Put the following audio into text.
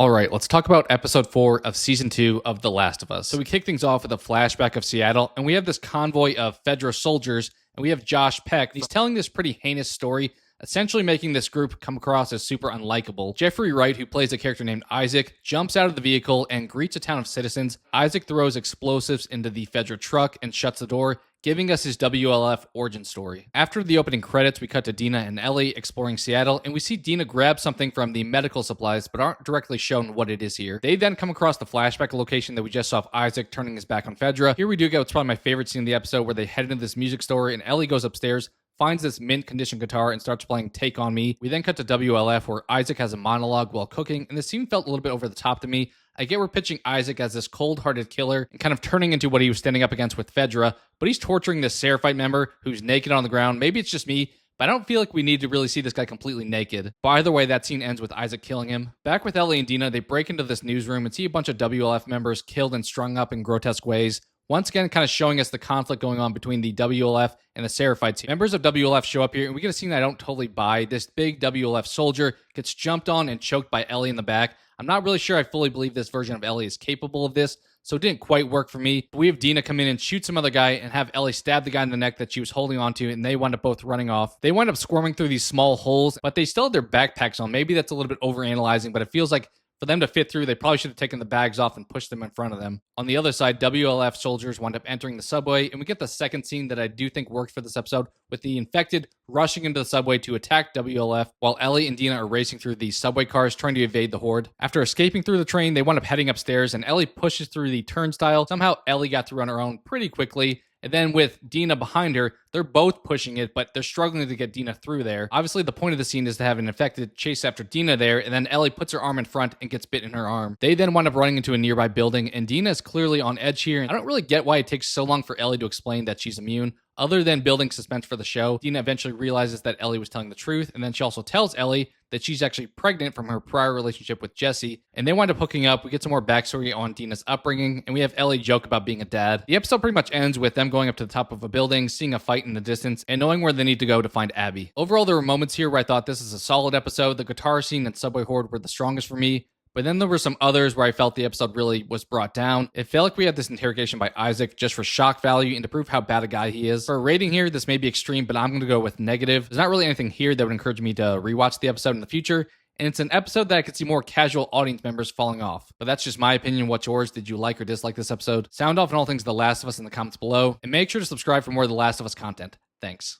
All right, let's talk about episode 4 of season 2 of The Last of Us. So we kick things off with a flashback of Seattle, and we have this convoy of Fedra soldiers, and we have Josh Peck. He's telling this pretty heinous story, essentially making this group come across as super unlikable. Jeffrey Wright, who plays a character named Isaac, jumps out of the vehicle and greets a town of citizens. Isaac throws explosives into the Fedra truck and shuts the door, giving us his WLF origin story. After the opening credits, we cut to Dina and Ellie exploring Seattle, and we see Dina grab something from the medical supplies, but aren't directly shown what it is here. They then come across the flashback location that we just saw of Isaac turning his back on Fedra. Here we do get what's probably my favorite scene in the episode, where they head into this music store, and Ellie goes upstairs, finds this mint condition guitar, and starts playing Take On Me. We then cut to WLF, where Isaac has a monologue while cooking, and this scene felt a little bit over the top to me. I get we're pitching Isaac as this cold-hearted killer and kind of turning into what he was standing up against with Fedra, but he's torturing this Seraphite member who's naked on the ground. Maybe it's just me, but I don't feel like we need to really see this guy completely naked. But either way, that scene ends with Isaac killing him. Back with Ellie and Dina, they break into this newsroom and see a bunch of WLF members killed and strung up in grotesque ways. Once again, kind of showing us the conflict going on between the WLF and the Seraphites. Members of WLF show up here, and we get a scene that I don't totally buy. This big WLF soldier gets jumped on and choked by Ellie in the back. I'm not really sure I fully believe this version of Ellie is capable of this, so it didn't quite work for me. But we have Dina come in and shoot some other guy and have Ellie stab the guy in the neck that she was holding onto, and they wind up both running off. They wind up squirming through these small holes, but they still have their backpacks on. Maybe that's a little bit overanalyzing, but it feels like for them to fit through, they probably should have taken the bags off and pushed them in front of them. On the other side, WLF soldiers wind up entering the subway, and we get the second scene that I do think worked for this episode, with the infected rushing into the subway to attack WLF, while Ellie and Dina are racing through the subway cars trying to evade the horde. After escaping through the train, they wind up heading upstairs, and Ellie pushes through the turnstile. Somehow, Ellie got through on her own pretty quickly. And then with Dina behind her, they're both pushing it, but they're struggling to get Dina through there. Obviously, the point of the scene is to have an infected chase after Dina there, and then Ellie puts her arm in front and gets bit in her arm. They then wind up running into a nearby building, and Dina is clearly on edge here. And I don't really get why it takes so long for Ellie to explain that she's immune. Other than building suspense for the show, Dina eventually realizes that Ellie was telling the truth, and then she also tells Ellie that she's actually pregnant from her prior relationship with Jesse, and they wind up hooking up. We get some more backstory on Dina's upbringing, and we have Ellie joke about being a dad. The episode pretty much ends with them going up to the top of a building, seeing a fight in the distance, and knowing where they need to go to find Abby. Overall, there were moments here where I thought this is a solid episode. The guitar scene and Subway Horde were the strongest for me, but then there were some others where I felt the episode really was brought down. It felt like we had this interrogation by Isaac just for shock value and to prove how bad a guy he is. For a rating here, this may be extreme, but I'm going to go with negative. There's not really anything here that would encourage me to rewatch the episode in the future, and it's an episode that I could see more casual audience members falling off. But that's just my opinion. What's yours? Did you like or dislike this episode? Sound off on all things The Last of Us in the comments below, and make sure to subscribe for more The Last of Us content. Thanks.